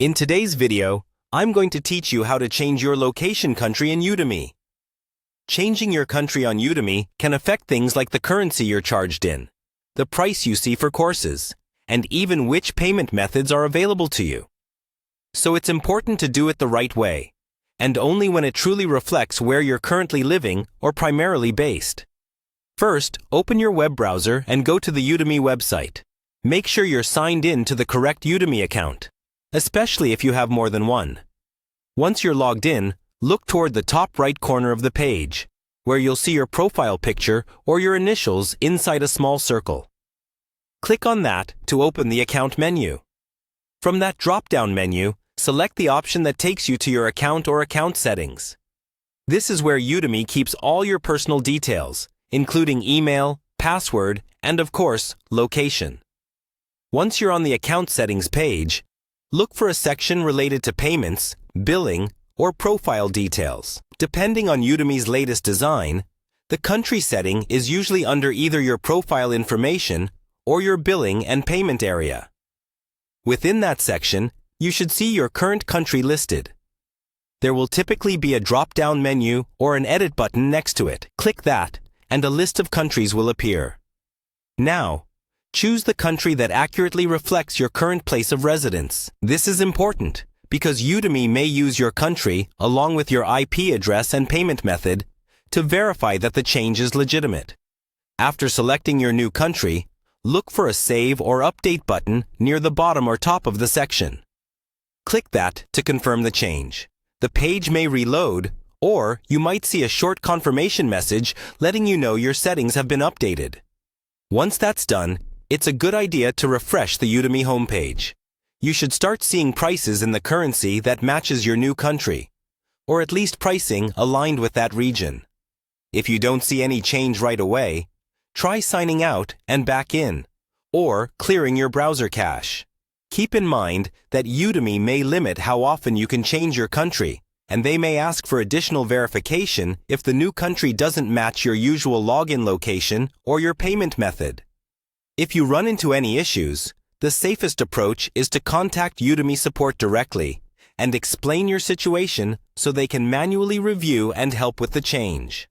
In today's video, I'm going to teach you how to change your location country in Udemy. Changing your country on Udemy can affect things like the currency you're charged in, the price you see for courses, and even which payment methods are available to you. So it's important to do it the right way, and only when it truly reflects where you're currently living or primarily based. First, open your web browser and go to the Udemy website. Make sure you're signed in to the correct Udemy account, especially if you have more than one. Once you're logged in, look toward the top right corner of the page, where you'll see your profile picture or your initials inside a small circle. Click on that to open the account menu. From that drop-down menu, select the option that takes you to your account or account settings. This is where Udemy keeps all your personal details, including email, password, and of course, location. Once you're on the account settings page, look for a section related to payments, billing, or profile details. Depending on Udemy's latest design, the country setting is usually under either your profile information or your billing and payment area. Within that section, you should see your current country listed. There will typically be a drop-down menu or an edit button next to it. Click that, and a list of countries will appear. Now, choose the country that accurately reflects your current place of residence. This is important because Udemy may use your country along with your IP address and payment method to verify that the change is legitimate. After selecting your new country, look for a Save or Update button near the bottom or top of the section. Click that to confirm the change. The page may reload, or you might see a short confirmation message letting you know your settings have been updated. Once that's done, it's a good idea to refresh the Udemy homepage. You should start seeing prices in the currency that matches your new country, or at least pricing aligned with that region. If you don't see any change right away, try signing out and back in, or clearing your browser cache. Keep in mind that Udemy may limit how often you can change your country, and they may ask for additional verification if the new country doesn't match your usual login location or your payment method. If you run into any issues, the safest approach is to contact Udemy support directly and explain your situation so they can manually review and help with the change.